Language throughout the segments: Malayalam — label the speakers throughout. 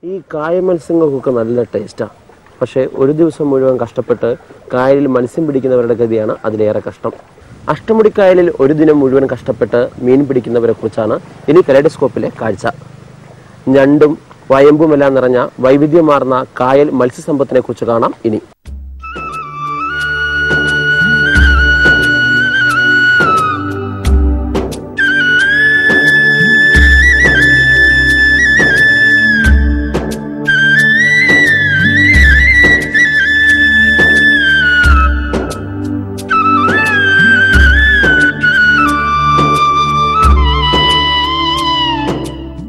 Speaker 1: ഈ കായ മത്സ്യങ്ങൾക്കൊക്കെ നല്ല ടേസ്റ്റാണ്. പക്ഷേ ഒരു ദിവസം മുഴുവൻ കഷ്ടപ്പെട്ട് കായലിൽ മത്സ്യം പിടിക്കുന്നവരുടെ ഗതിയാണ് അതിലേറെ കഷ്ടം. അഷ്ടമുടിക്കായലിൽ ഒരു ദിനം മുഴുവൻ കഷ്ടപ്പെട്ട് മീൻ പിടിക്കുന്നവരെ കുറിച്ചാണ് ഇനി കലൈഡോസ്കോപ്പിലെ കാഴ്ച. ഞണ്ടും വയമ്പുമെല്ലാം നിറഞ്ഞ വൈവിധ്യമാർന്ന കായൽ മത്സ്യസമ്പത്തിനെ കുറിച്ച് കാണാം ഇനി.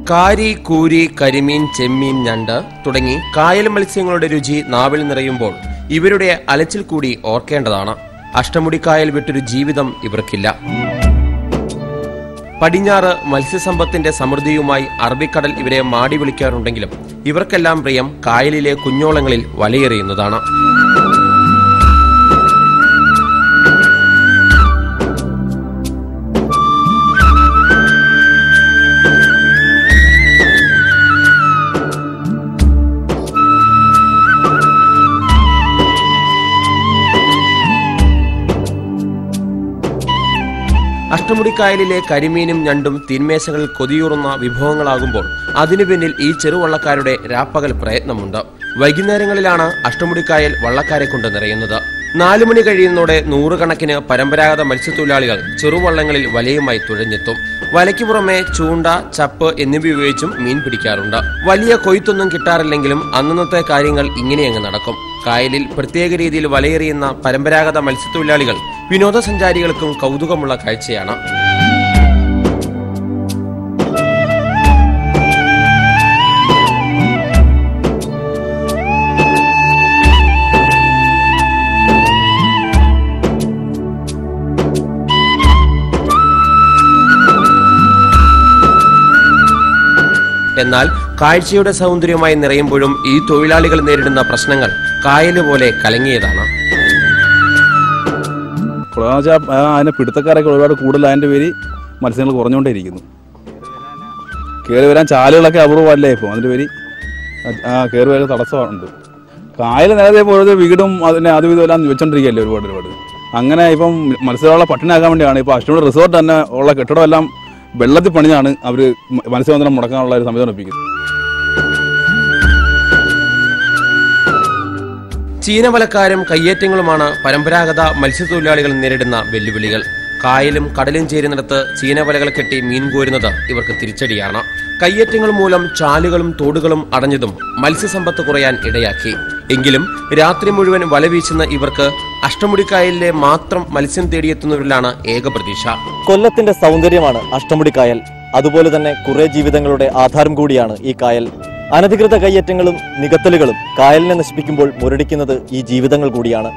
Speaker 1: കാരി, കൂരി, കരിമീൻ, ചെമ്മീൻ, ഞണ്ട് തുടങ്ങി കായൽ മത്സ്യങ്ങളുടെ രുചി നാവിൽ നിറയുമ്പോൾ ഇവരുടെ അലച്ചിൽ കൂടി ഓർക്കേണ്ടതാണ്. അഷ്ടമുടിക്കായൽ വിട്ടൊരു ജീവിതം ഇവർക്കില്ല. പടിഞ്ഞാറ് മത്സ്യസമ്പത്തിന്റെ സമൃദ്ധിയുമായി അറബിക്കടൽ ഇവരെ മാടി വിളിക്കാറുണ്ടെങ്കിലും ഇവർക്കെല്ലാം പ്രിയം കായലിലെ കുഞ്ഞോളങ്ങളിൽ വലയെറിയുന്നതാണ്. അഷ്ടമുടിക്കായലിലെ കരിമീനും ഞണ്ടും തീന്മേശകളിൽ കൊതിയൂറുന്ന വിഭവങ്ങളാകുമ്പോൾ അതിനു പിന്നിൽ ഈ ചെറുവള്ളക്കാരുടെ രാപ്പകൽ പ്രയത്നമുണ്ട്. വൈകുന്നേരങ്ങളിലാണ് അഷ്ടമുടിക്കായൽ വള്ളക്കാരെ കൊണ്ട് നിറയുന്നത്. 4 മണി കഴിയുന്നതോടെ നൂറുകണക്കിന് പരമ്പരാഗത മത്സ്യത്തൊഴിലാളികൾ ചെറുവള്ളങ്ങളിൽ വലയുമായി തുഴഞ്ഞെത്തും. വലയ്ക്ക് പുറമെ ചൂണ്ട, ചപ്പ് എന്നിവ ഉപയോഗിച്ചും മീൻ പിടിക്കാറുണ്ട്. വലിയ കൊയ്ത്തൊന്നും കിട്ടാറില്ലെങ്കിലും അന്നന്നത്തെ കാര്യങ്ങൾ ഇങ്ങനെയങ്ങ് നടക്കും. കായലിൽ പ്രത്യേക രീതിയിൽ വലയെറിയുന്ന പരമ്പരാഗത മത്സ്യത്തൊഴിലാളികൾ വിനോദസഞ്ചാരികൾക്കും കൗതുകമുള്ള കാഴ്ചയാണ്. എന്നാൽ കാഴ്ചയുടെ സൗന്ദര്യമായി നിറയുമ്പോഴും ഈ തൊഴിലാളികൾ നേരിടുന്ന പ്രശ്നങ്ങൾ കായല് പോലെ കലങ്ങിയതാണ്.
Speaker 2: അതിനെ പിടുത്തക്കാരൊക്കെ ഒരുപാട് കൂടുതൽ, അതിൻ്റെ പേര് മത്സ്യങ്ങൾ കുറഞ്ഞുകൊണ്ടേയിരിക്കുന്നു. കയറി വരാൻ ചാലുകളൊക്കെ അപൂർവമല്ലേ ഇപ്പോൾ, അതിൻ്റെ പേര് കയറി വരാൻ തടസ്സമുണ്ട്. കായൽ നേരത്തെ പോയത് വീടും അതിനെ അതും എല്ലാം വെച്ചോണ്ടിരിക്കുകയല്ലേ ഒരുപാട്. അങ്ങനെ ഇപ്പം മത്സ്യമുള്ള പട്ടിണിയാക്കാൻ വേണ്ടിയാണ് ഇപ്പോൾ അഷ്ടമുടി റിസോർട്ട് തന്നെ ഉള്ള കെട്ടിടമെല്ലാം വെള്ളത്തിൽ പണിഞ്ഞാണ് അവർ മത്സ്യബന്ധനം മുടക്കാനുള്ള ഒരു സംവിധാനം ഒപ്പിക്കുന്നത്.
Speaker 1: ചീനവലക്കാരും കയ്യേറ്റങ്ങളുമാണ് പരമ്പരാഗത മത്സ്യത്തൊഴിലാളികൾ നേരിടുന്ന വെല്ലുവിളികൾ. കായലും കടലും ചേരുന്നിടത്ത് ചീനവലകൾ കെട്ടി മീൻ കോരുന്നത് ഇവർക്ക് തിരിച്ചടിയാണ്. കയ്യേറ്റങ്ങൾ മൂലം ചാലുകളും തോടുകളും അടഞ്ഞതും മത്സ്യസമ്പത്ത് കുറയാൻ ഇടയാക്കി. എങ്കിലും രാത്രി മുഴുവൻ വല വീശുന്ന ഇവർക്ക് അഷ്ടമുടിക്കായലിലെ മാത്രം മത്സ്യം തേടിയെത്തുന്നവരിലാണ് ഏക പ്രതീക്ഷ.
Speaker 3: കൊല്ലത്തിന്റെ സൗന്ദര്യമാണ് അഷ്ടമുടിക്കായൽ. അതുപോലെ തന്നെ കുറെ ജീവിതങ്ങളുടെ ആധാരം കൂടിയാണ് ഈ കായൽ. അനധികൃത കയ്യേറ്റങ്ങളും നികത്തലുകളും കായലിനെ നശിപ്പിക്കുമ്പോൾ മുരടിക്കുന്നത് ഈ ജീവിതങ്ങൾ കൂടിയാണ്.